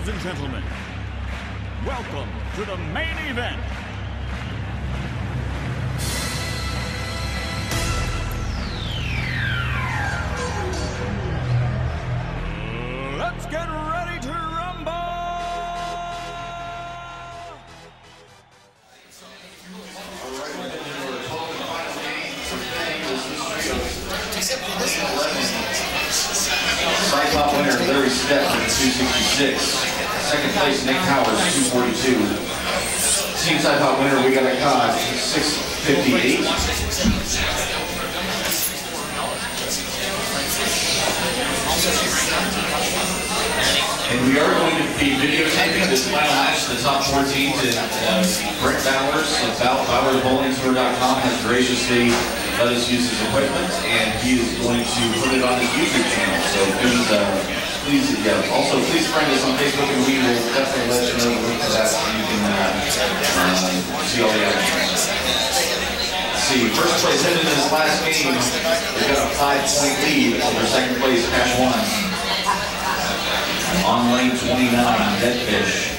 Ladies and gentlemen, welcome to the main event. Let's get ready to rumble! Side top winner Larry Step at 266. Second place Nick Powers 242. Team side top winner we got a COD 658. And we are going to be videotaping this final match. The top 4 teams in Brent Bowers of BowersBowlingTour.com has graciously let us use his equipment, and he is going to put it on his YouTube channel. So please, also please friend us on Facebook, and we will definitely let you know the link to that so you can see all the action. Let's see, first place headed in this last game, we've got a 5-point lead over second place Cash 1. On lane 29, Deadfish.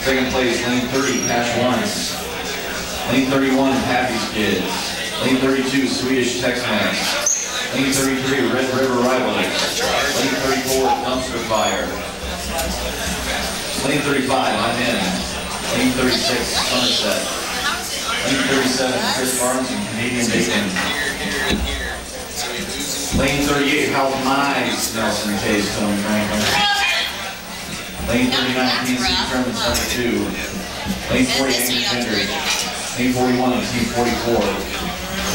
Second place, lane 30, Cash 1. Lane 31, Pappy's Kids. Lane 32, Swedish Tex-Mex. Lane 33, Red River Rivals. Lane 34, Dumpster Fire. Lane 35, I'm in. Lane 36, Somerset. Lane 37, Chris Barnes and Canadian Bacon. Lane 38, How Nice, Nelson Case, Tony Franklin. Lane 39, PNC Determined Number 2. Lane 40, Angry Kendrick. Lane 41, Team 44.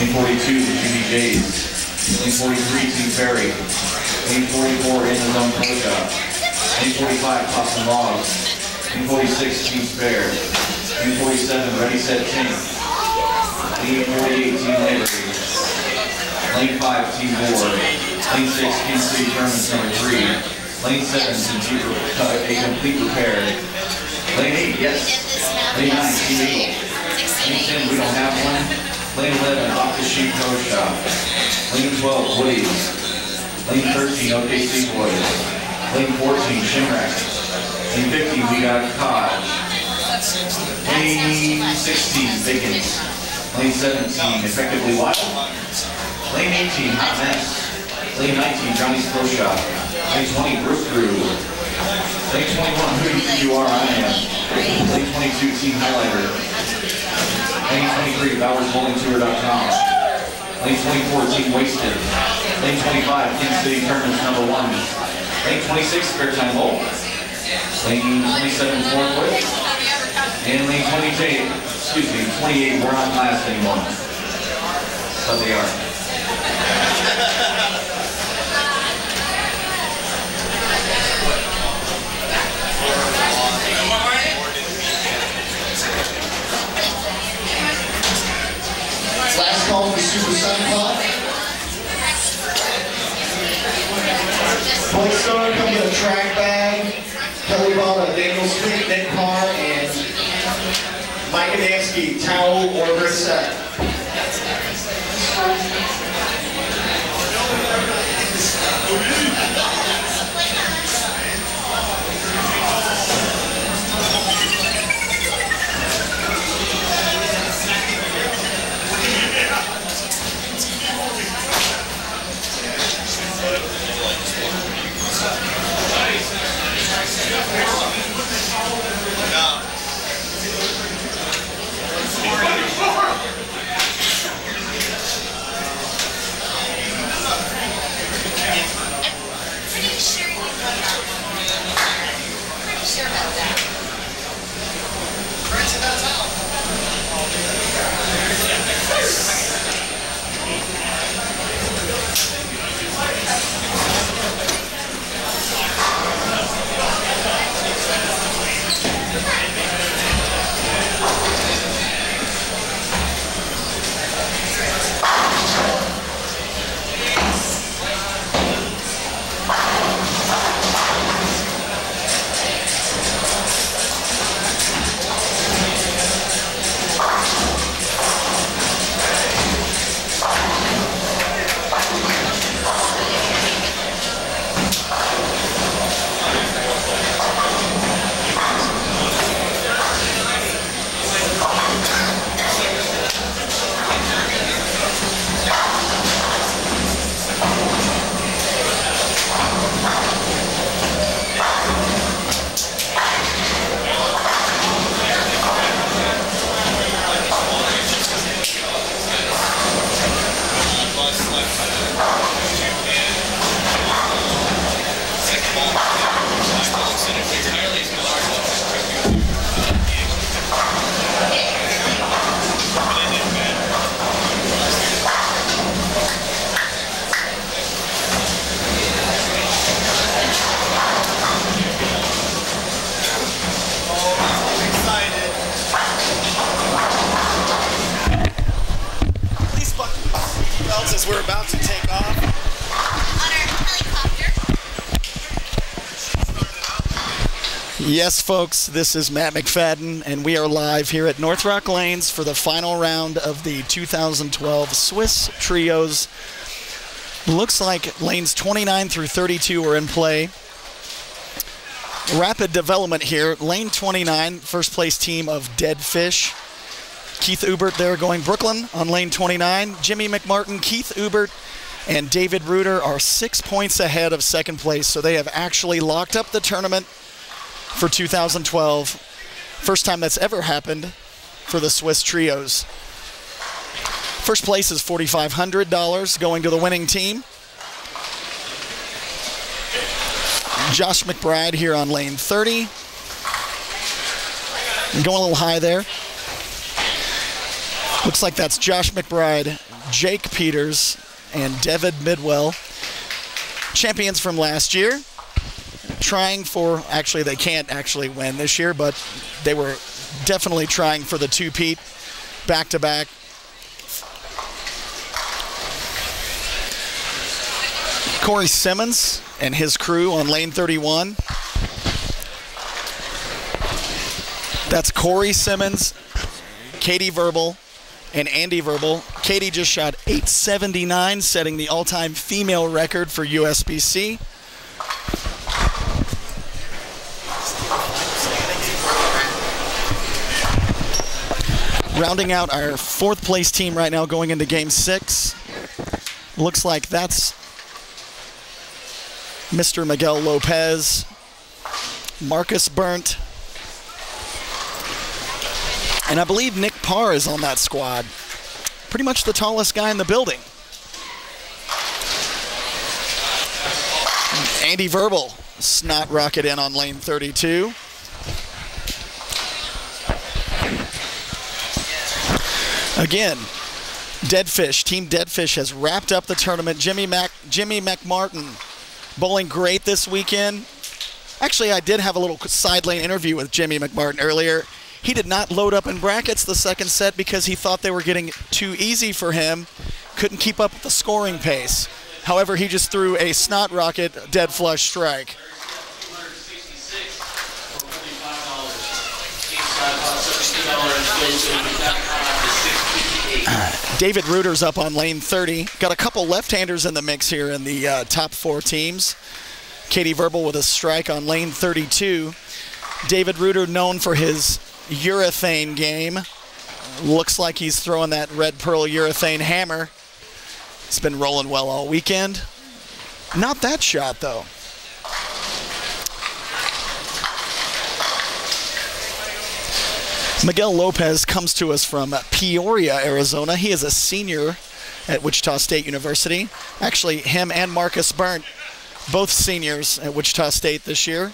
Lane 42, the Jimmy Jays. Lane 43, Team Ferry. Lane 44, In the Zone Pro Shop. Lane 45, Tops and Logs. Lane 46, Team Spare. Lane 47, Ready Set Chain. Lane 48, Team Liberty. Lane 5, Team Board. Lane 6, Team City Tournaments Number 3. Lane 7, A Complete Repair. Lane 8, yes. Lane 9, Team Eagle. Lane 10, we don't have one. Lane 11, Off the Sheet Pro Shop. Lane 12, Woody's. Lane 13, OKC Boys. Lane 14, Shimrack. Lane 15, we got COD. Lane 16, Bacons. Lane 17, Effectively Wild. Lane 18, Hot Mess. Lane 19, Johnny's Pro Shop. Lane 20, Brook Crew. Lane 21, Who Do You Think You Are? I Am. Lane 22, Team Highlighter. Lane 23, BowersBowlingTour.com. Lane 24, Team Wasted. Lane 25, King City Tournaments Number 1. Lane 26, Spare Time Bowl. Lane 27, Forklift. And lane 28, 28, we're not last anymore. But they are. Last call for Super Sun Club. Point Star comes in a track bag. Kelly bought a Daniel Street, Nick Carr, and Mike Adamski, towel or wrist set. seatbelts as we're about to take off. On our helicopter. Yes, folks, this is Matt McFadden, and we are live here at Northrock Lanes for the final round of the 2012 Swiss Trios. Looks like lanes 29 through 32 are in play. Rapid development here. Lane 29, first place team of Dead Fish. Keith Ubert there going Brooklyn on lane 29. Jimmy McMartin, Keith Ubert, and David Reuter are 6 points ahead of second place, so they have actually locked up the tournament for 2012. First time that's ever happened for the Swiss Trios. First place is $4,500 going to the winning team. Josh McBride here on lane 30. Going a little high there. Looks like that's Josh McBride, Jake Peters, and David Midwell. Champions from last year. Trying for, actually they can't actually win this year, but they were definitely trying for the two-peat back-to-back. Corey Simmons and his crew on lane 31. That's Corey Simmons, Katie Verbal, and Andy Verbal. Katie just shot 879, setting the all-time female record for USBC. Rounding out our fourth place team right now going into game 6. Looks like that's Mr. Miguel Lopez, Marcus Burnt, and I believe Nick Parr is on that squad. Pretty much the tallest guy in the building. Andy Verbal, snot rocket in on lane 32. Again, Deadfish, Team Deadfish has wrapped up the tournament. Jimmy McMartin bowling great this weekend. Actually, I did have a little side lane interview with Jimmy McMartin earlier. He did not load up in brackets the second set because he thought they were getting too easy for him. Couldn't keep up with the scoring pace. However, he just threw a snot rocket dead flush strike. David Reuter's up on lane 30. Got a couple left-handers in the mix here in the top 4 teams. Katie Verbal with a strike on lane 32. David Reuter known for his urethane game. Looks like he's throwing that red pearl urethane hammer. It's been rolling well all weekend. Not that shot, though. Miguel Lopez comes to us from Peoria, Arizona. He is a senior at Wichita State University. Actually, him and Marcus Burnt, both seniors at Wichita State this year.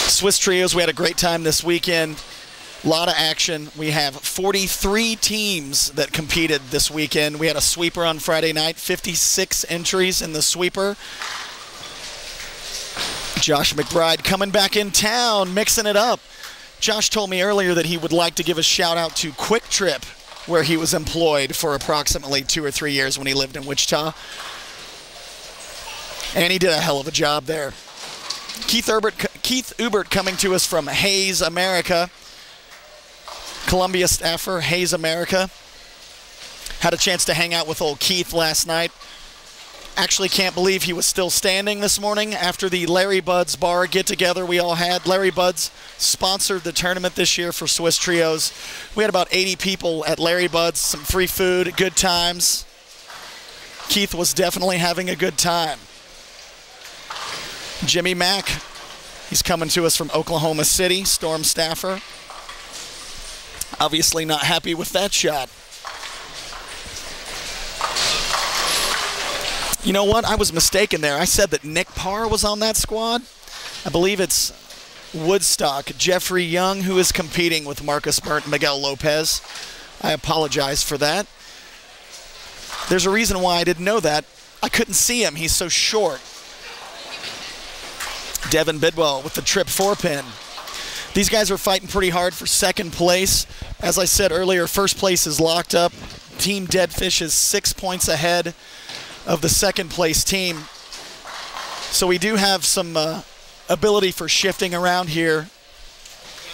Swiss Trios, we had a great time this weekend. A lot of action. We have 43 teams that competed this weekend. We had a sweeper on Friday night, 56 entries in the sweeper. Josh McBride coming back in town, mixing it up. Josh told me earlier that he would like to give a shout out to Quick Trip, where he was employed for approximately 2 or 3 years when he lived in Wichita. And he did a hell of a job there. Keith Ubert coming to us from Hayes, America. Columbia staffer, Hayes, America. Had a chance to hang out with old Keith last night. Actually can't believe he was still standing this morning after the Larry Bud's bar get-together we all had. Larry Bud's sponsored the tournament this year for Swiss Trios. We had about 80 people at Larry Bud's, some free food, good times. Keith was definitely having a good time. Jimmy Mack, he's coming to us from Oklahoma City, Storm staffer. Obviously not happy with that shot. You know what? I was mistaken there. I said that Nick Parr was on that squad. I believe it's Woodstock, Jeffrey Young, who is competing with Marcus Burnt and Miguel Lopez. I apologize for that. There's a reason why I didn't know that. I couldn't see him. He's so short. Devin Bidwell with the trip 4-pin. These guys are fighting pretty hard for second place. As I said earlier, first place is locked up. Team Deadfish is 6 points ahead of the second place team. So we do have some ability for shifting around here.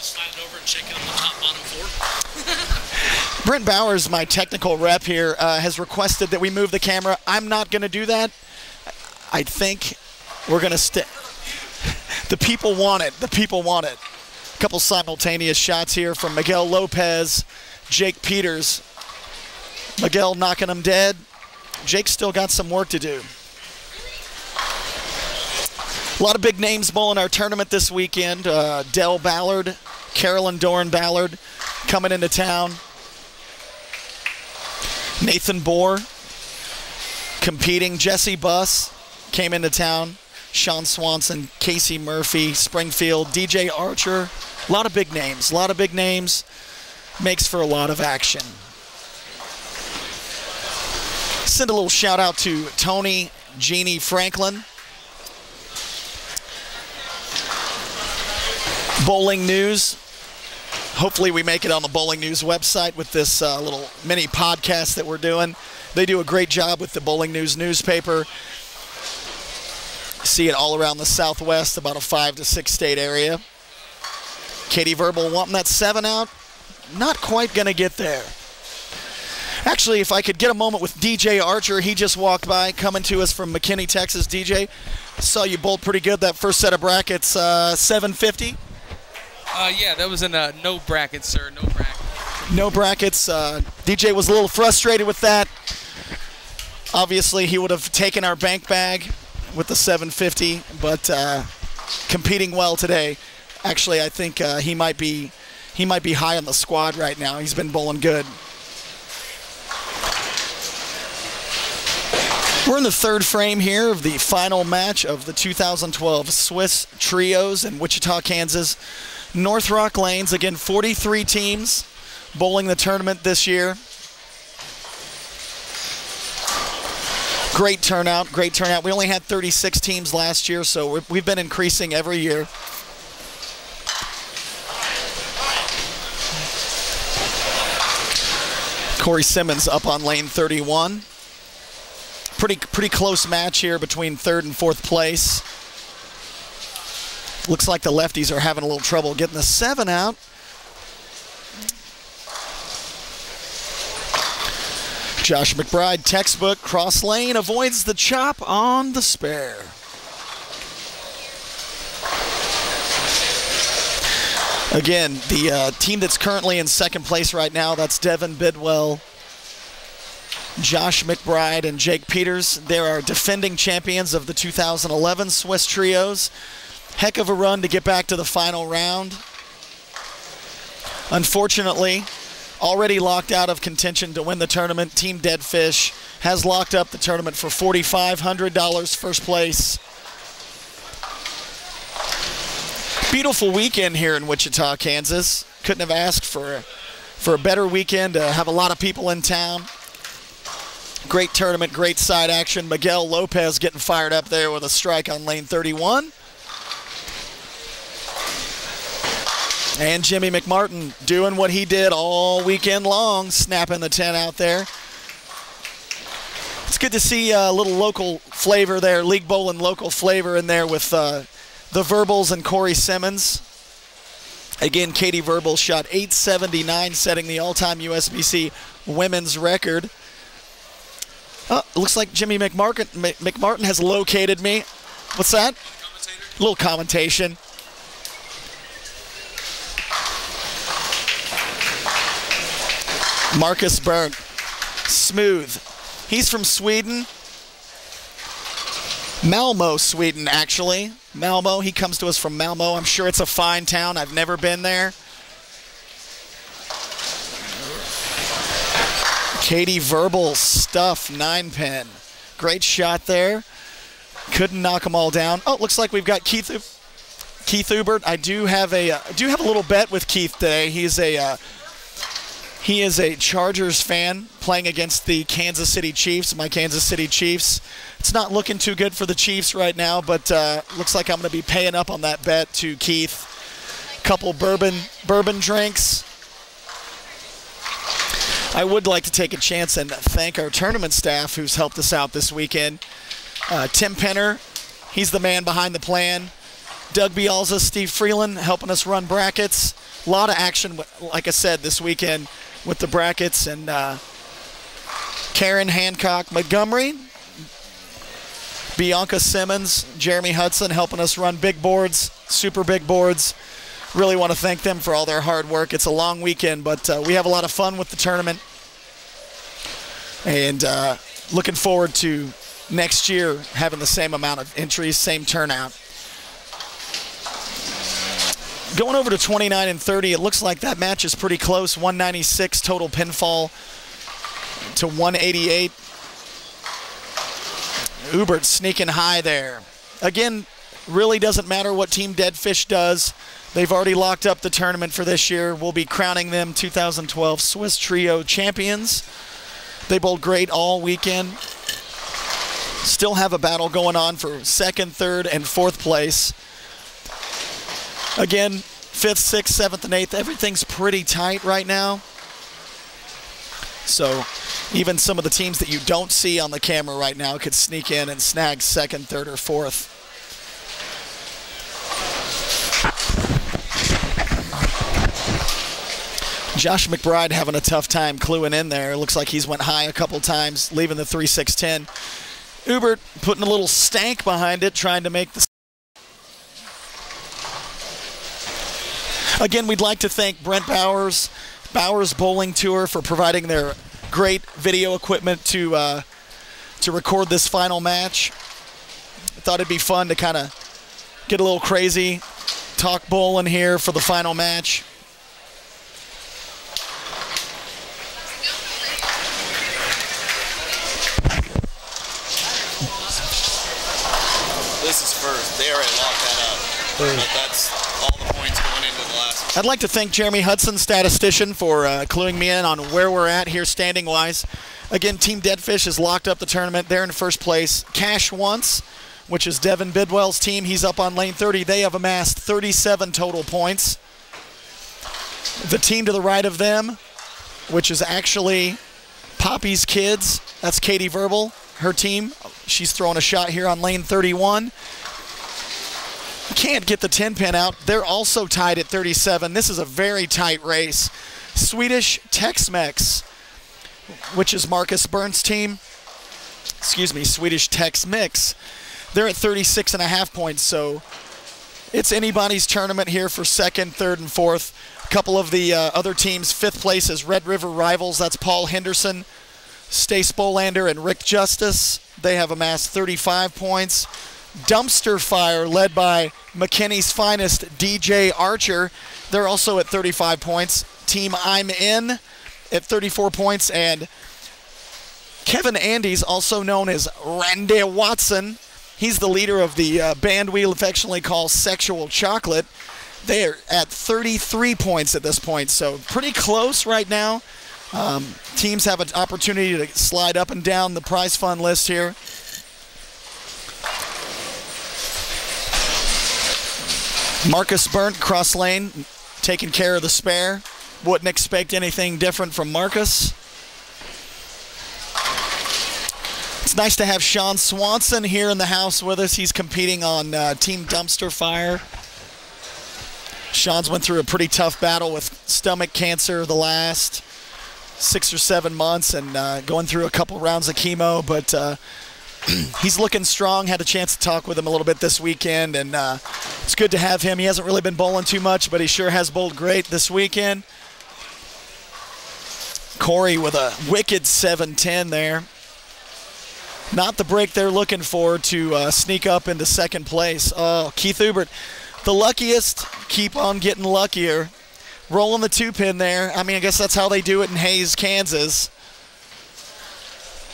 Slide it over and shake it on the top bottom floor. Brent Bowers, my technical rep here, has requested that we move the camera. I'm not going to do that. I think we're going to stay. The people want it. The people want it. A couple simultaneous shots here from Miguel Lopez, Jake Peters. Miguel knocking him dead. Jake's still got some work to do. A lot of big names bowling our tournament this weekend. Dell Ballard, Carolyn Doran Ballard coming into town. Nathan Bohr competing. Jesse Buss came into town. Sean Swanson, Casey Murphy, Springfield, DJ Archer. A lot of big names. A lot of big names. Makes for a lot of action. Send a little shout out to Tony Jeannie Franklin. Bowling News. Hopefully we make it on the Bowling News website with this little mini podcast that we're doing. They do a great job with the Bowling News newspaper. See it all around the Southwest, about a 5 to 6 state area. Katie Verbal wanting that 7 out. Not quite going to get there. Actually, if I could get a moment with DJ Archer, he just walked by, coming to us from McKinney, Texas. DJ, saw you bowl pretty good that first set of brackets, 750. Yeah, that was in no brackets, sir. No brackets. No brackets. DJ was a little frustrated with that. Obviously, he would have taken our bank bag with the 750, but competing well today. Actually, I think he might be high on the squad right now. He's been bowling good. We're in the third frame here of the final match of the 2012 Swiss Trios in Wichita, Kansas. Northrock Lanes, again, 43 teams bowling the tournament this year. Great turnout, great turnout. We only had 36 teams last year, so we've been increasing every year. Corey Simmons up on lane 31. Pretty close match here between third and fourth place. Looks like the lefties are having a little trouble getting the 7 out. Josh McBride, textbook, cross lane, avoids the chop on the spare. Again, the team that's currently in second place right now, that's Devin Bidwell, Josh McBride, and Jake Peters. They're our defending champions of the 2011 Swiss Trios. Heck of a run to get back to the final round. Unfortunately, already locked out of contention to win the tournament. Team Deadfish has locked up the tournament for $4,500 first place. Beautiful weekend here in Wichita, Kansas. Couldn't have asked for a better weekend to have a lot of people in town. Great tournament, great side action. Miguel Lopez getting fired up there with a strike on lane 31. And Jimmy McMartin doing what he did all weekend long, snapping the 10 out there. It's good to see a little local flavor there, league bowling local flavor in there with the Verbals and Corey Simmons. Again, Katie Verbal shot 879, setting the all-time USBC women's record. Oh, looks like Jimmy McMartin has located me. What's that? A little commentation. Marcus Berg, smooth. He's from Sweden. Malmo, Sweden, actually. Malmo, he comes to us from Malmo. I'm sure it's a fine town. I've never been there. Katie Verbal, stuff, 9-pin. Great shot there. Couldn't knock them all down. Oh, looks like we've got Keith Ubert. I do have a little bet with Keith today. He's a He is a Chargers fan playing against the Kansas City Chiefs, my Kansas City Chiefs. It's not looking too good for the Chiefs right now, but looks like I'm going to be paying up on that bet to Keith. Couple bourbon drinks. I would like to take a chance and thank our tournament staff who's helped us out this weekend. Tim Penner, he's the man behind the plan. Doug Bialza, Steve Freeland helping us run brackets. A lot of action, like I said, this weekend with the brackets. And Karen Hancock Montgomery, Bianca Simmons, Jeremy Hudson helping us run big boards, super big boards. Really want to thank them for all their hard work. It's a long weekend, but we have a lot of fun with the tournament. And looking forward to next year having the same amount of entries, same turnout. Going over to 29 and 30, it looks like that match is pretty close. 196 total pinfall to 188. Ubert sneaking high there. Again, really doesn't matter what Team Deadfish does. They've already locked up the tournament for this year. We'll be crowning them 2012 Swiss Trio champions. They bowled great all weekend. Still have a battle going on for second, third, and fourth place. Again, 5th, 6th, 7th, and 8th, everything's pretty tight right now. So even some of the teams that you don't see on the camera right now could sneak in and snag second, third, or fourth. Josh McBride having a tough time cluing in there. Looks like he's went high a couple times, leaving the 3-6-10. Ubert putting a little stank behind it, trying to make the... Again, we'd like to thank Brent Bowers Bowling Tour for providing their great video equipment to record this final match. I thought it'd be fun to kind of get a little crazy, talk bowling here for the final match. This is first. They already locked that up. But that's all the points going into the last one. I'd like to thank Jeremy Hudson, statistician, for cluing me in on where we're at here standing-wise. Again, Team Deadfish has locked up the tournament. They're in first place. Cash Once, which is Devin Bidwell's team. He's up on lane 30. They have amassed 37 total points. The team to the right of them, which is actually Poppy's Kids. That's Katie Verbal, her team. She's throwing a shot here on lane 31. Can't get the 10-pin out. They're also tied at 37. This is a very tight race. Swedish Tex-Mex, which is Marcus Burns' team. Excuse me, Swedish Tex-Mix. They're at 36.5 points, so it's anybody's tournament here for second, third, and fourth. A couple of the other teams, fifth place is Red River Rivals. That's Paul Henderson, Stace Bolander, and Rick Justice. They have amassed 35 points. Dumpster Fire, led by McKinney's finest, DJ Archer. They're also at 35 points. Team I'm In at 34 points. And Kevin Andes, also known as Randy Watson, he's the leader of the band we affectionately call Sexual Chocolate. They're at 33 points at this point, so pretty close right now. Teams have an opportunity to slide up and down the prize fund list here. Marcus Burnt, cross lane, taking care of the spare. Wouldn't expect anything different from Marcus. It's nice to have Sean Swanson here in the house with us. He's competing on Team Dumpster Fire. Sean's went through a pretty tough battle with stomach cancer the last 6 or 7 months and going through a couple rounds of chemo, but he's looking strong. Had a chance to talk with him a little bit this weekend, and it's good to have him. He hasn't really been bowling too much, but he sure has bowled great this weekend. Corey with a wicked 7-10 there. Not the break they're looking for to sneak up into second place. Oh, Keith Ubert, the luckiest, keep on getting luckier. Rolling the 2-pin there. I mean, I guess that's how they do it in Hays, Kansas.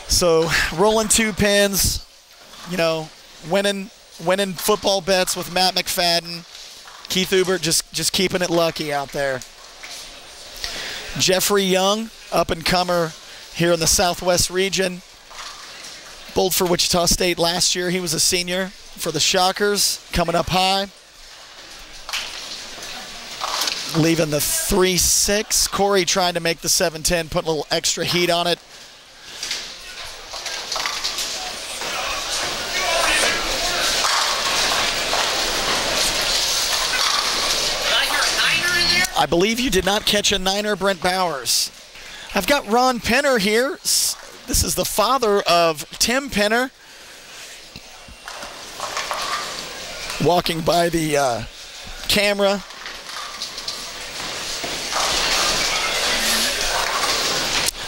So rolling 2 pins, you know, winning football bets with Matt McFadden. Keith Ubert just keeping it lucky out there. Jeffrey Young, up-and-comer here in the Southwest region. Bowled for Wichita State last year. He was a senior for the Shockers, coming up high. Leaving the 3-6. Corey trying to make the 7-10, putting a little extra heat on it. I believe you did not catch a niner, Brent Bowers. I've got Ron Penner here. This is the father of Tim Penner. Walking by the camera.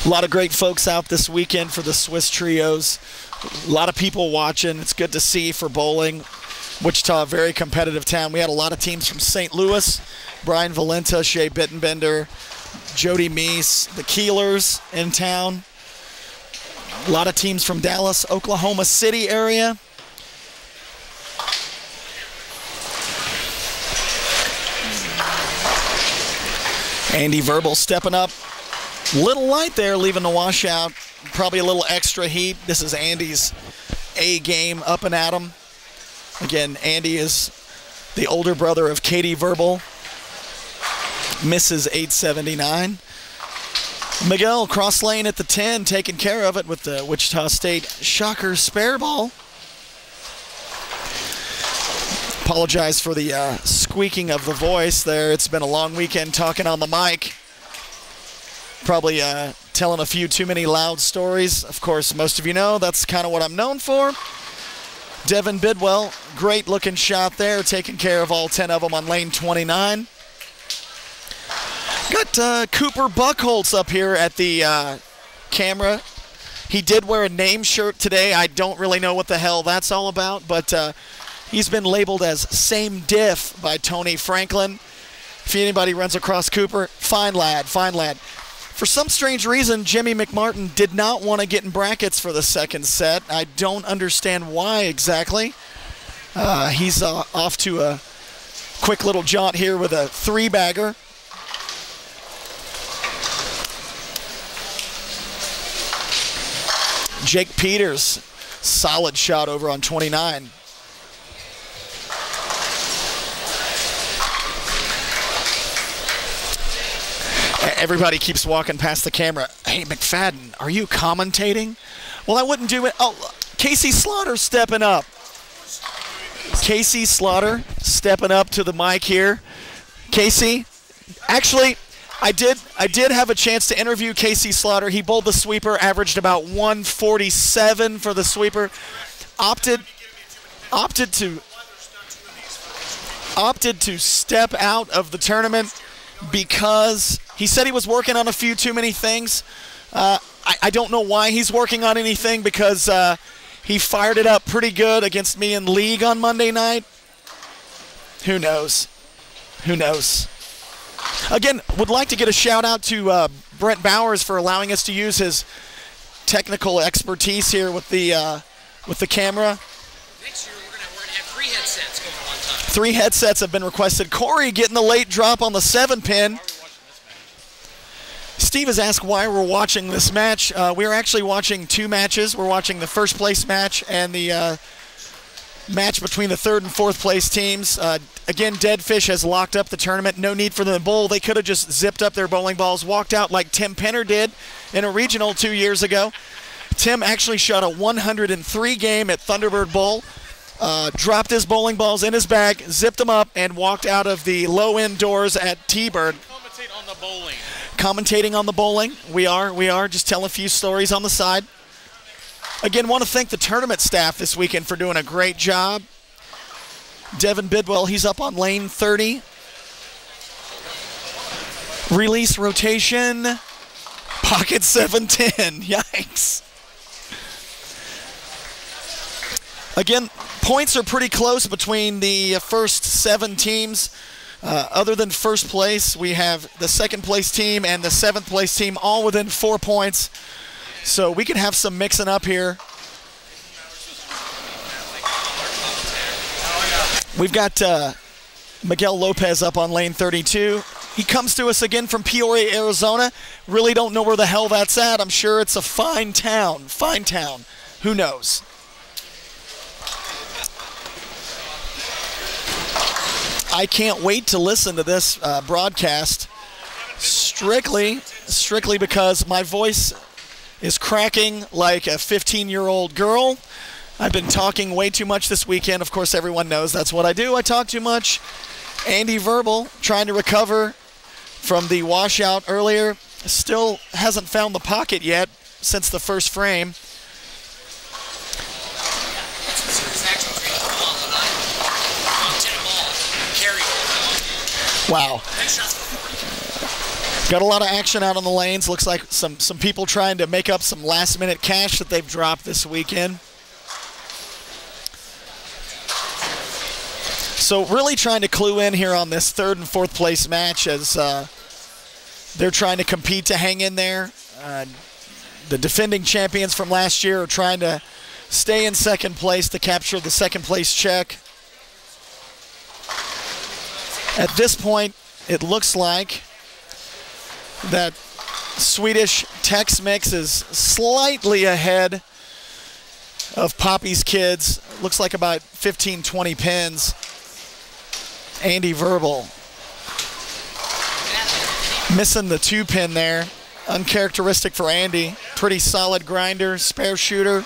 A lot of great folks out this weekend for the Swiss Trios. A lot of people watching. It's good to see for bowling. Wichita, a very competitive town. We had a lot of teams from St. Louis. Brian Valenta, Shea Bittenbender, Jody Meese, the Keelers in town. A lot of teams from Dallas, Oklahoma City area. Andy Verbal stepping up. Little light there, leaving the washout. Probably a little extra heat. This is Andy's A game up and at him. Again, Andy is the older brother of Katie Verbal. Misses 879. Miguel cross lane at the 10, taking care of it with the Wichita State Shockers spare ball. Apologize for the squeaking of the voice there. It's been a long weekend talking on the mic. Probably telling a few too many loud stories. Of course, most of you know that's kind of what I'm known for. Devin Bidwell, great looking shot there, taking care of all 10 of them on lane 29. Got Cooper Buckholtz up here at the camera. He did wear a name shirt today. I don't really know what the hell that's all about, but he's been labeled as same diff by Tony Franklin. If anybody runs across Cooper, fine lad, fine lad. For some strange reason, Jimmy McMartin did not want to get in brackets for the second set. I don't understand why exactly. He's off to a quick little jaunt here with a 3-bagger. Jake Peters, solid shot over on 29. Everybody keeps walking past the camera. Hey, McFadden, are you commentating? Well, I wouldn't do it. Oh, Casey Slaughter stepping up. Casey Slaughter stepping up to the mic here. Casey, actually, I did have a chance to interview Casey Slaughter. He bowled the sweeper, averaged about 147 for the sweeper. Opted to step out of the tournament because he said he was working on a few too many things. I don't know why he's working on anything because he fired it up pretty good against me in league on Monday night. Who knows? Who knows? Again, would like to get a shout out to Brent Bowers for allowing us to use his technical expertise here with the camera. Next year we're gonna have 3 headsets going one time. 3 headsets have been requested. Corey getting the late drop on the 7-pin. Steve has asked why we're watching this match. We're actually watching 2 matches. We're watching the first place match and the match between the 3rd and 4th place teams. Again, Dead Fish has locked up the tournament. No need for them to bowl. They could have just zipped up their bowling balls, walked out like Tim Penner did in a regional 2 years ago. Tim actually shot a 103 game at Thunderbird Bowl, dropped his bowling balls in his bag, zipped them up, and walked out of the low-end doors at T-Bird. Commentate on the bowling. Commentating on the bowling. We are. Just tell a few stories on the side. Again, want to thank the tournament staff this weekend for doing a great job. Devin Bidwell, he's up on lane 30. Release rotation. Pocket 710. Yikes. Again, points are pretty close between the first 7 teams. Other than first place, we have the 2nd place team and the 7th place team all within 4 points. So we can have some mixing up here. We've got Miguel Lopez up on lane 32. He comes to us again from Peoria, Arizona. Really don't know where the hell that's at. I'm sure it's a fine town. Fine town. Who knows? I can't wait to listen to this broadcast strictly because my voice is cracking like a 15-year-old girl. I've been talking way too much this weekend. Of course, everyone knows that's what I do. I talk too much. Andy Verbal trying to recover from the washout earlier. Still hasn't found the pocket yet since the first frame. Wow. Got a lot of action out on the lanes. Looks like some people trying to make up some last-minute cash that they've dropped this weekend. So really trying to clue in here on this third and fourth place match as they're trying to compete to hang in there. The defending champions from last year are trying to stay in second place to capture the second place check. At this point, it looks like that Swedish Tex-Mex is slightly ahead of Poppy's Kids. Looks like about 15, 20 pins. Andy Verbal missing the 2-pin there. Uncharacteristic for Andy. Pretty solid grinder, spare shooter.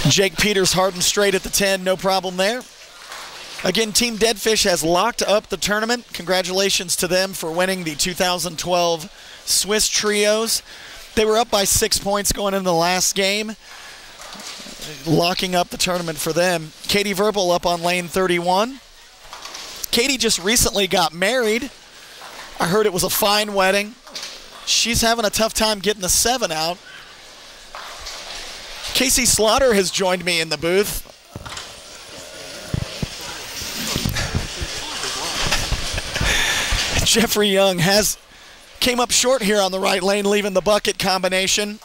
Jake Peters hard and straight at the 10, no problem there. Again, Team Deadfish has locked up the tournament. Congratulations to them for winning the 2012 Swiss Trios. They were up by 6 points going into the last game. Locking up the tournament for them. Katie Verbal up on lane 31. Katie just recently got married. I heard it was a fine wedding. She's having a tough time getting the 7 out. Casey Slaughter has joined me in the booth. Jeffrey Young came up short here on the right lane, leaving the bucket combination.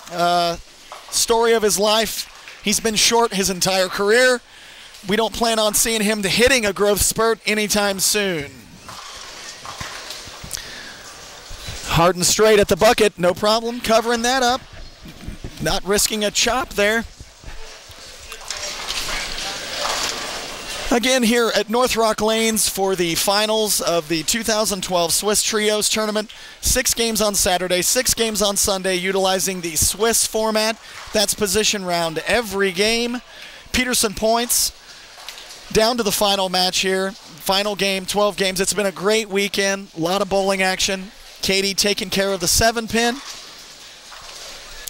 Story of his life. He's been short his entire career. We don't plan on seeing him hitting a growth spurt anytime soon. Hard and straight at the bucket, no problem covering that up. Not risking a chop there. Again here at Northrock Lanes for the finals of the 2012 Swiss Trios Tournament. 6 games on Saturday, 6 games on Sunday, utilizing the Swiss format. That's position round every game. Peterson points down to the final match here. Final game, 12 games. It's been a great weekend. A lot of bowling action. Katie taking care of the 7-pin.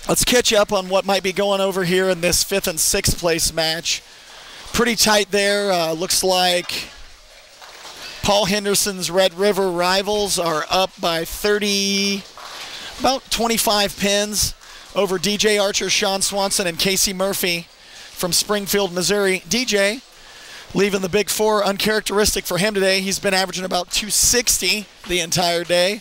Let's catch up on what might be going over here in this 5th and 6th place match. Pretty tight there. Looks like Paul Henderson's Red River rivals are up by about 25 pins over DJ Archer, Sean Swanson, and Casey Murphy from Springfield, Missouri. DJ leaving the Big Four, uncharacteristic for him today. He's been averaging about 260 the entire day.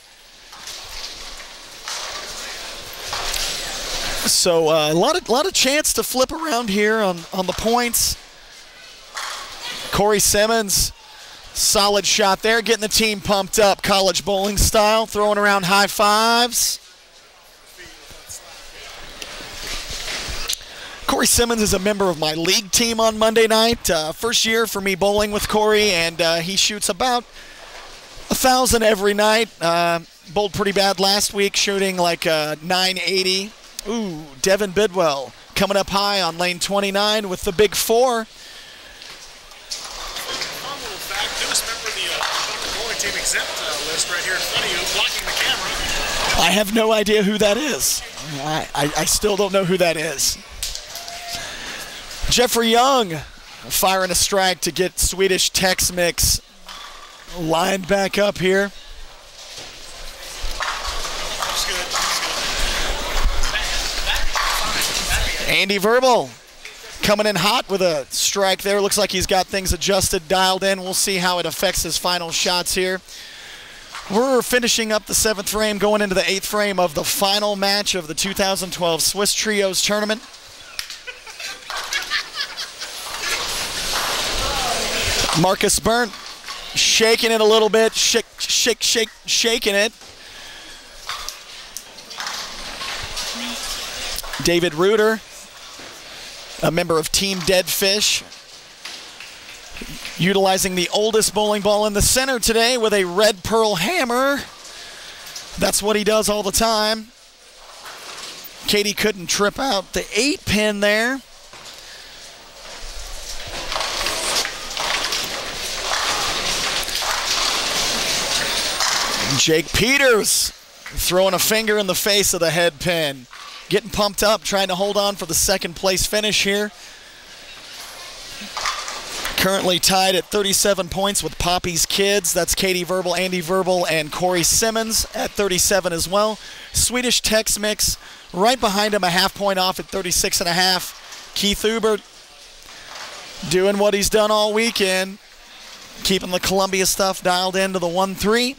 So a lot of chance to flip around here on the points. Corey Simmons, solid shot there, getting the team pumped up, college bowling style, throwing around high fives. Corey Simmons is a member of my league team on Monday night. First year for me bowling with Corey, and he shoots about 1,000 every night. Bowled pretty bad last week, shooting like 980. Ooh, Devin Bidwell coming up high on lane 29 with the Big Four. I have no idea who that is. I still don't know who that is. Jeffrey Young firing a strike to get Swedish Tex-Mex lined back up here. Andy Verbal coming in hot with a strike there. Looks like he's got things adjusted, dialed in. We'll see how it affects his final shots here. We're finishing up the 7th frame, going into the 8th frame of the final match of the 2012 Swiss Trios Tournament. Marcus Burnt shaking it a little bit, shaking it. David Reuter, a member of Team Dead Fish, utilizing the oldest bowling ball in the center today with a red pearl hammer. That's what he does all the time. Katie couldn't trip out the 8-pin there. Jake Peters throwing a finger in the face of the head pin. Getting pumped up, trying to hold on for the second place finish here. Currently tied at 37 points with Poppy's kids. That's Katie Verbal, Andy Verbal, and Corey Simmons at 37 as well. Swedish Tex-Mix right behind him, a half point off at 36.5. Keith Ubert doing what he's done all weekend, keeping the Columbia stuff dialed into the 1-3.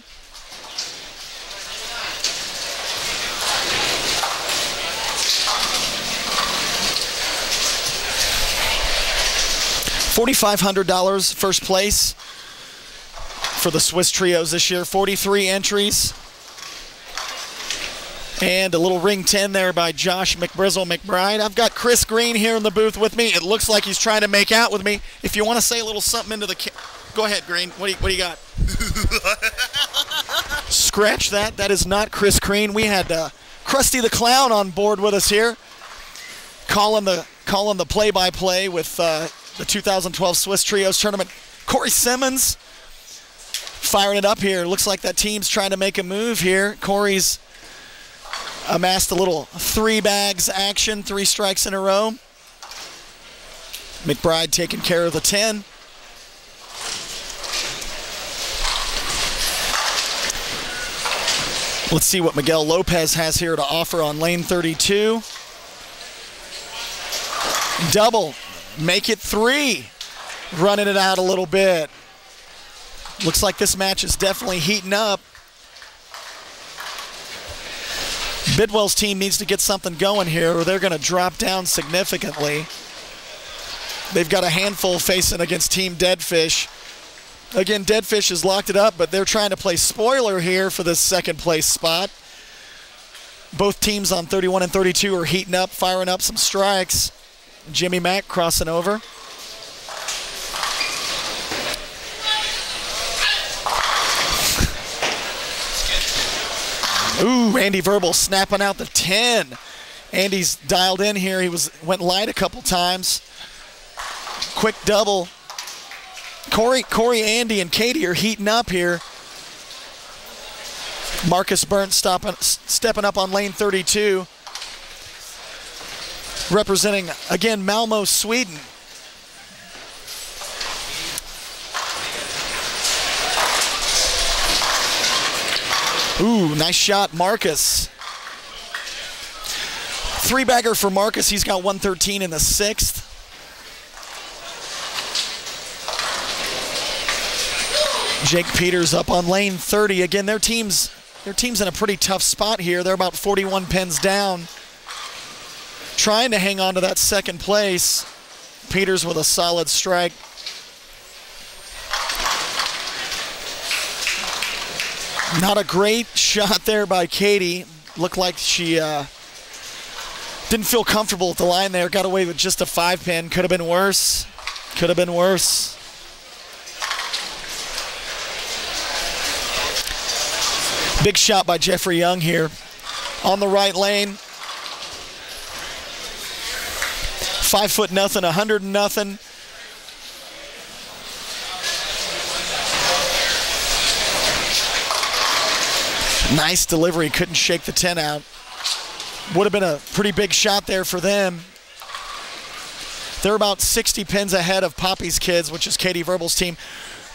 $4,500 first place for the Swiss Trios this year. 43 entries. And a little ring 10 there by Josh McBride. I've got Chris Green here in the booth with me. It looks like he's trying to make out with me. If you want to say a little something into the go ahead, Green. What do you got? Scratch that. That is not Chris Green. We had Krusty the Clown on board with us here, calling the play-by-play with the 2012 Swiss Trios tournament. Corey Simmons firing it up here. Looks like that team's trying to make a move here. Corey's amassed a little 3 bags action, 3 strikes in a row. McBride taking care of the 10. Let's see what Miguel Lopez has here to offer on lane 32. Double. Make it 3. Running it out a little bit. Looks like this match is definitely heating up. Bidwell's team needs to get something going here or they're going to drop down significantly. They've got a handful facing against Team Deadfish. Again, Deadfish has locked it up, but they're trying to play spoiler here for this second place spot. Both teams on 31 and 32 are heating up, firing up some strikes. Jimmy Mack crossing over. Ooh, Andy Verbal snapping out the 10. Andy's dialed in here. He went light a couple times. Quick double. Corey, Andy, and Katie are heating up here. Marcus Burnt stepping up on lane 32. Representing, again, Malmo, Sweden. Ooh, nice shot, Marcus. 3-bagger for Marcus. He's got 113 in the 6th. Jake Peters up on lane 30. Again, their team's in a pretty tough spot here. They're about 41 pins down. Trying to hang on to that second place. Peters with a solid strike. Not a great shot there by Katie. Looked like she didn't feel comfortable at the line there. Got away with just a 5-pin. Could have been worse. Could have been worse. Big shot by Jeffrey Young here on the right lane. 5 nothing, 100 nothing. Nice delivery, couldn't shake the 10 out. Would have been a pretty big shot there for them. They're about 60 pins ahead of Poppy's kids, which is Katie Verbal's team.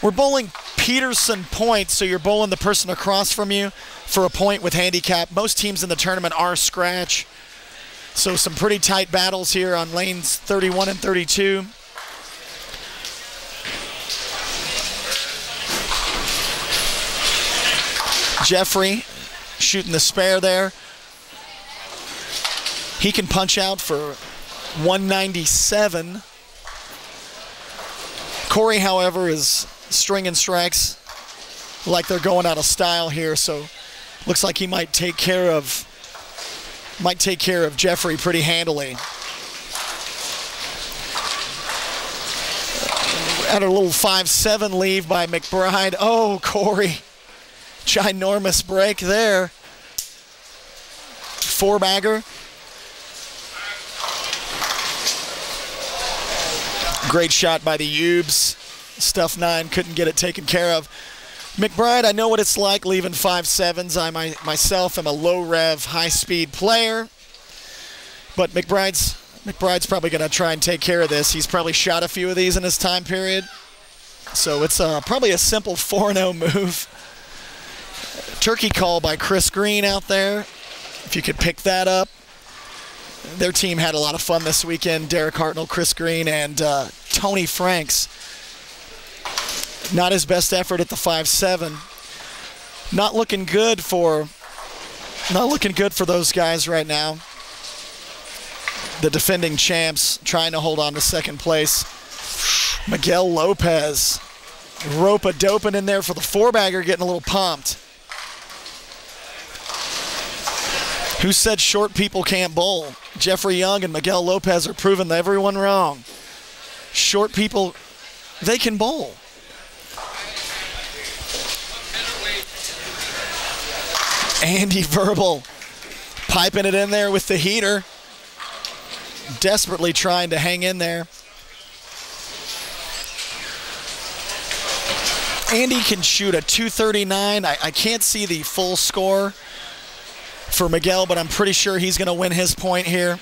We're bowling Peterson points, so you're bowling the person across from you for a point with handicap. Most teams in the tournament are scratch. So some pretty tight battles here on lanes 31 and 32. Jeffrey shooting the spare there. He can punch out for 197. Corey, however, is stringing strikes like they're going out of style here, so looks like he might take care of Jeffrey pretty handily. Had a little 5-7 leave by McBride. Oh, Corey. Ginormous break there. Four-bagger. Great shot by the Ubes. Stuff 9 couldn't get it taken care of. McBride, I know what it's like leaving 5-7s. I myself am a low-rev, high-speed player. But McBride's probably going to try and take care of this. He's probably shot a few of these in his time period. So it's probably a simple 4-0 move. Turkey call by Chris Green out there, if you could pick that up. Their team had a lot of fun this weekend. Derek Hartnell, Chris Green, and Tony Franks. Not his best effort at the 5-7. Not looking good for those guys right now. The defending champs trying to hold on to second place. Miguel Lopez. Rope-a-doping in there for the four-bagger, getting a little pumped. Who said short people can't bowl? Jeffrey Young and Miguel Lopez are proving everyone wrong. Short people, they can bowl. Andy Verbal piping it in there with the heater. Desperately trying to hang in there. Andy can shoot a 239. I can't see the full score for Miguel, but I'm pretty sure he's going to win his point here.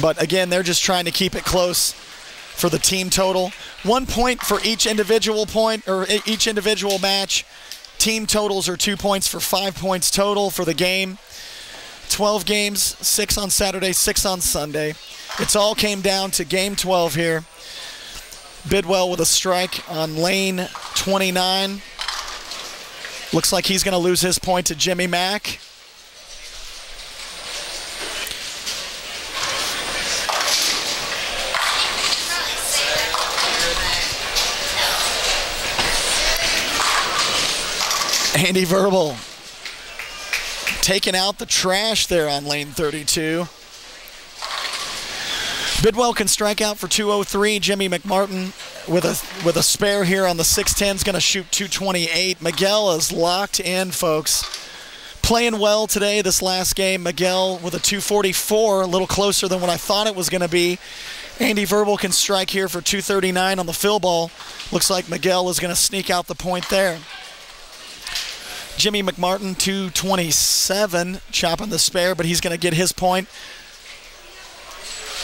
But again, they're just trying to keep it close for the team total. 1 point for each individual point, or each individual match. Team totals are 2 points for 5 points total for the game. 12 games, 6 on Saturday, 6 on Sunday. It's all came down to game 12 here. Bidwell with a strike on lane 29. Looks like he's going to lose his point to Jimmy Mack. Andy Verbal taking out the trash there on lane 32. Bidwell can strike out for 203. Jimmy McMartin with a spare here on the 610 is going to shoot 228. Miguel is locked in, folks. Playing well today, this last game. Miguel with a 244, a little closer than what I thought it was going to be. Andy Verbal can strike here for 239 on the fill ball. Looks like Miguel is going to sneak out the point there. Jimmy McMartin, 227, chopping the spare, but he's going to get his point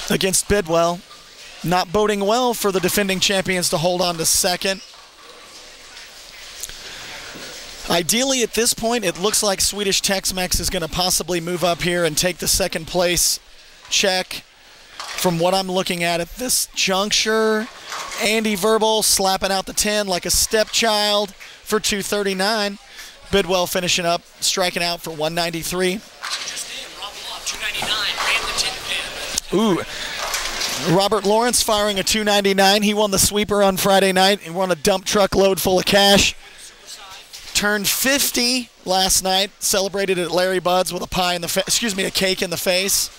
against Bidwell. Not boding well for the defending champions to hold on to second. Ideally, at this point, it looks like Swedish Tex-Mex is going to possibly move up here and take the second place check. From what I'm looking at this juncture, Andy Verbal slapping out the 10 like a stepchild for 239. Bidwell finishing up, striking out for 193. Ooh. Robert Lawrence firing a 299. He won the sweeper on Friday night. He won a dump truck load full of cash. Turned 50 last night. Celebrated at Larry Bud's with a a cake in the face.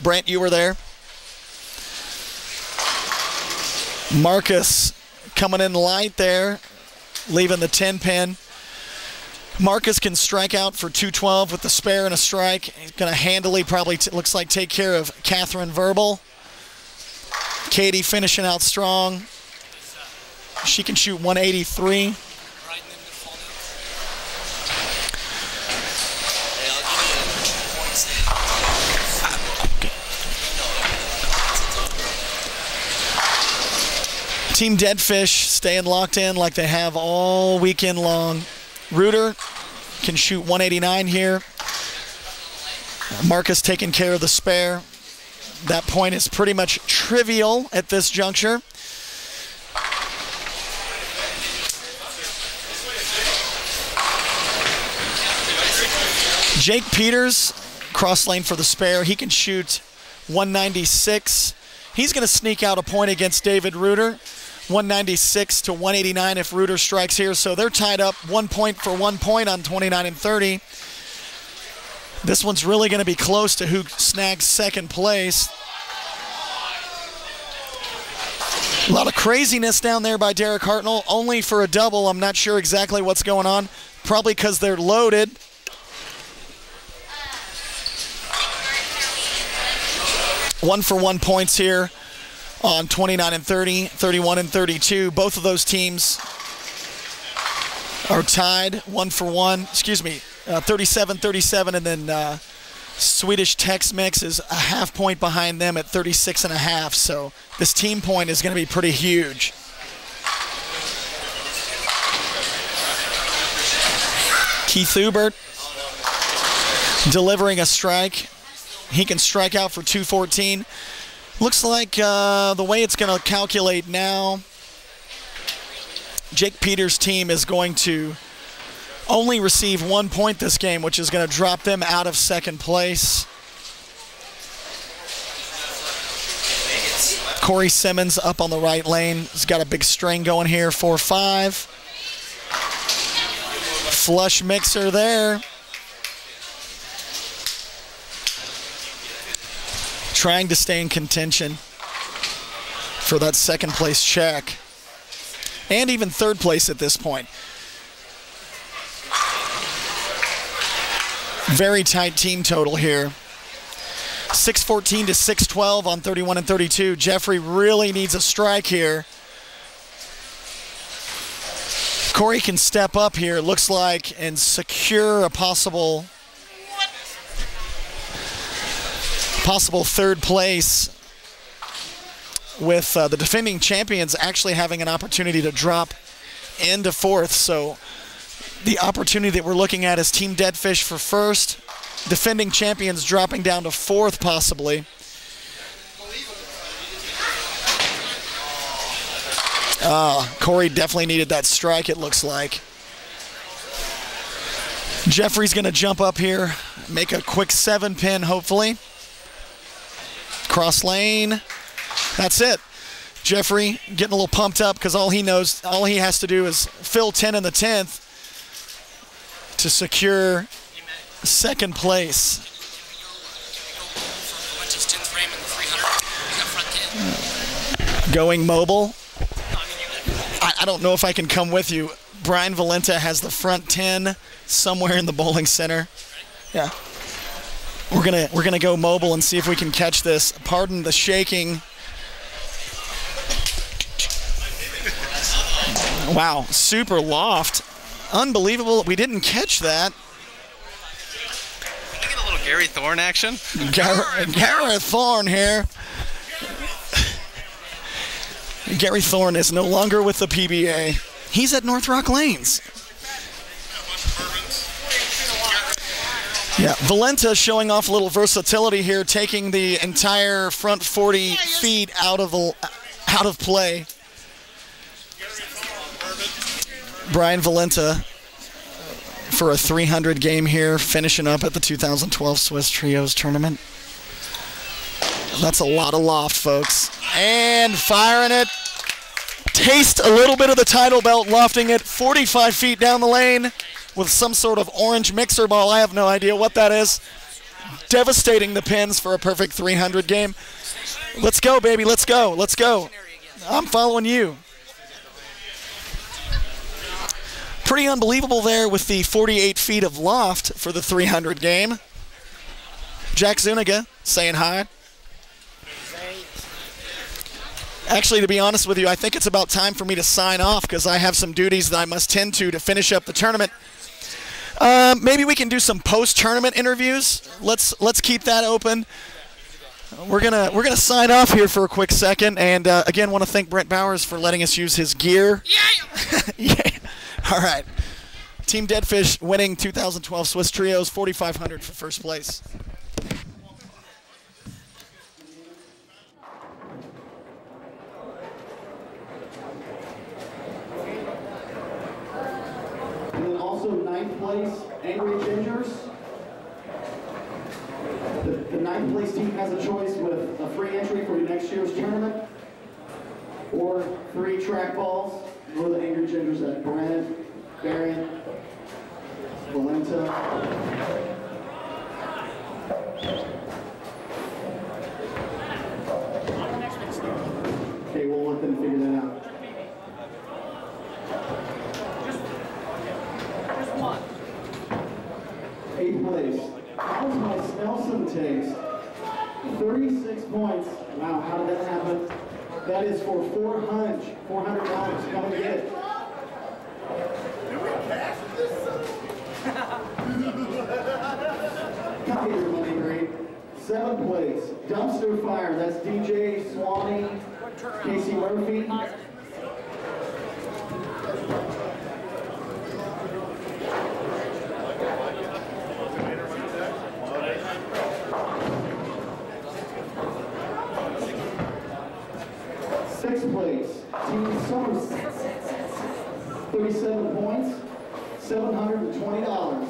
Brent, you were there. Marcus coming in light there, leaving the 10 pin. Marcus can strike out for 212 with the spare and a strike. He's going to handily probably, looks like, take care of Catherine Verbal. Katie finishing out strong. She can shoot 183. Team Deadfish staying locked in like they have all weekend long. Reuter can shoot 189 here. Marcus taking care of the spare. That point is pretty much trivial at this juncture. Jake Peters, cross lane for the spare. He can shoot 196. He's going to sneak out a point against David Reuter. 196 to 189 if Reuter strikes here. So they're tied up 1 point for 1 point on 29 and 30. This one's really going to be close to who snags second place. A lot of craziness down there by Derek Hartnell, only for a double. I'm not sure exactly what's going on. Probably because they're loaded. One for 1 points here on 29 and 30, 31 and 32. Both of those teams are tied 1 for 1. 37-37, and then Swedish Tex-Mex is a half point behind them at 36.5. So this team point is going to be pretty huge. Keith Hubert delivering a strike. He can strike out for 214. Looks like the way it's going to calculate now, Jake Peters' team is going to only receive 1 point this game, which is going to drop them out of second place. Corey Simmons up on the right lane. He's got a big string going here, 4-5. Flush mixer there. Trying to stay in contention for that second place check. And even third place at this point. Very tight team total here. 614 to 612 on 31 and 32. Jeffrey really needs a strike here. Corey can step up here, it looks like, and secure a possible third place with the defending champions actually having an opportunity to drop into fourth. So the opportunity that we're looking at is Team Deadfish for first, defending champions dropping down to fourth possibly. Corey definitely needed that strike, it looks like. Jeffrey's going to jump up here, make a quick 7-pin hopefully. Cross lane. That's it. Jeffrey getting a little pumped up because all he has to do is fill 10 in the 10th to secure second place. Going mobile. I don't know if I can come with you. Brian Valenta has the front 10 somewhere in the bowling center. Yeah. We're gonna go mobile and see if we can catch this. Pardon the shaking. Wow, super loft. Unbelievable. We didn't catch that. Can I get a little Gary Thorne action? Gary Thorne here. Gary Thorne is no longer with the PBA. He's at Northrock Lanes. Yeah, Valenta showing off a little versatility here, taking the entire front 40 feet out of play. Brian Valenta for a 300 game here, finishing up at the 2012 Swiss Trios tournament. That's a lot of loft, folks. And firing it. Taste a little bit of the title belt, lofting it 45 feet down the lane with some sort of orange mixer ball. I have no idea what that is. Devastating the pins for a perfect 300 game. Let's go, baby. Let's go. Let's go. I'm following you. Pretty unbelievable there with the 48 feet of loft for the 300 game. Jack Zuniga saying hi. Actually, to be honest with you, I think it's about time for me to sign off because I have some duties that I must tend to finish up the tournament. Maybe we can do some post-tournament interviews. Let's keep that open. We're gonna sign off here for a quick second, and again, want to thank Brent Bowers for letting us use his gear. Yeah. Yeah. All right. Team Deadfish winning 2012 Swiss Trios, 4,500 for first place. And then also ninth place, Angry Gingers. The 9th place team has a choice with a free entry for next year's tournament or 3 track balls. Those are the Angry Gingers at Brent, Varian, Valenta. Okay, we'll let them figure that out. Just one. 8th place. How's my Snelson taste? 36 points. Wow, how did that happen? That is for $400. Come and get it. Copy your money, great. 7th place. Dumpster Fire. That's DJ, Swanee, Casey Murphy. Sixth place, Team Somerset, 37 points, $720.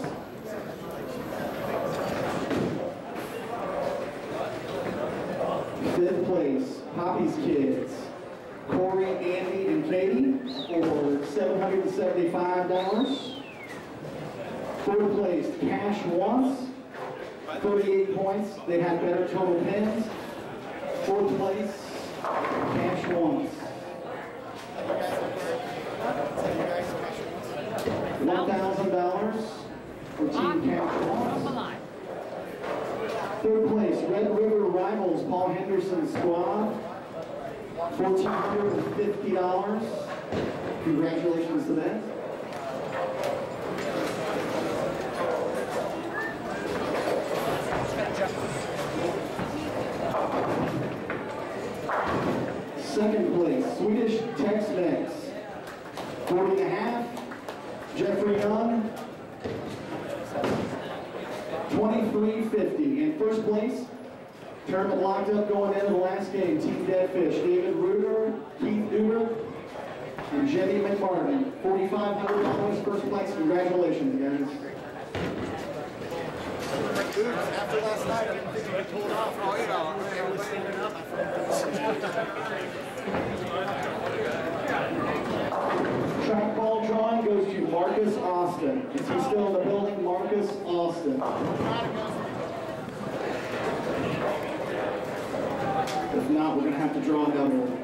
Fifth place, Poppy's Kids, Corey, Andy, and Katie for $775. Third place, Cash Once, 38 points. They had better total pins. Fourth place, Cash Once. $1,000 for Team Cash Once. Third place, Red River Rivals, Paul Henderson's squad, $1,450. Congratulations to them. Second place, Swedish Tex-Mex, 40.5. Jeffrey Young, $23.50. In first place, tournament locked up going into the last game. Team Deadfish, David Ruder, Keith Uber, and Jenny McMartin. $4,500 first place. Congratulations, guys. After last night, I didn't think we could pull it off. Oh, you know, I was standing up. Track ball drawing goes to Marcus Austin. Is he still in the building? Marcus Austin. If not, we're going to have to draw another one.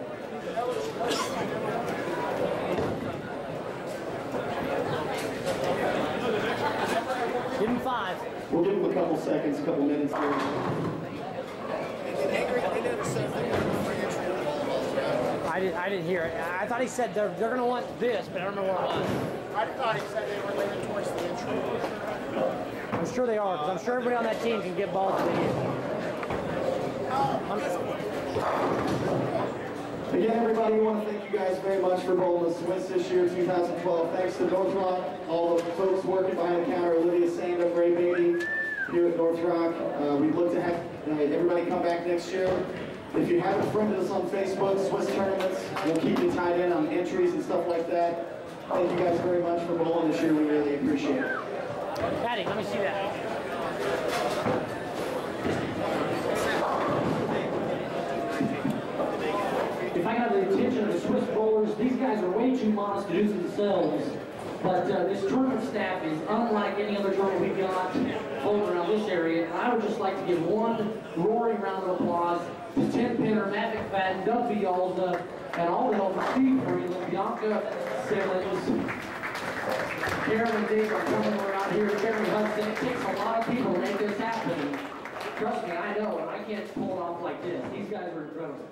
Give him 5. We'll give him a couple seconds, a couple minutes here. I didn't hear it. I thought he said they're going to want this, but I don't know what it was. I thought he said they were leaning towards the entry. I'm sure they are, because I'm sure everybody on that team can get balls to the end. Again, everybody, we want to thank you guys very much for bowling the Swiss this year, 2012. Thanks to Northrock, all the folks working behind the counter, Olivia Sando, Ray Beatty here at Northrock. We'd love to have everybody come back next year. If you haven't friended us on Facebook, Swiss tournaments, we'll keep you tied in on entries and stuff like that. Thank you guys very much for bowling this year. We really appreciate it. Patty, let me see that. If I got the attention of the Swiss bowlers, these guys are way too modest to do themselves. But this tournament staff is unlike any other tournament we've got floating around this area. And I would just like to give one roaring round of applause to 10-pinner Matt McFadden, Doug Vialza, and all the help of Steve Freeland, Bianca Simmons, Karen and Dave are coming around here, Jerry Hudson. It takes a lot of people to make this happen. Trust me, I know, and I can't pull it off like this. These guys are incredible.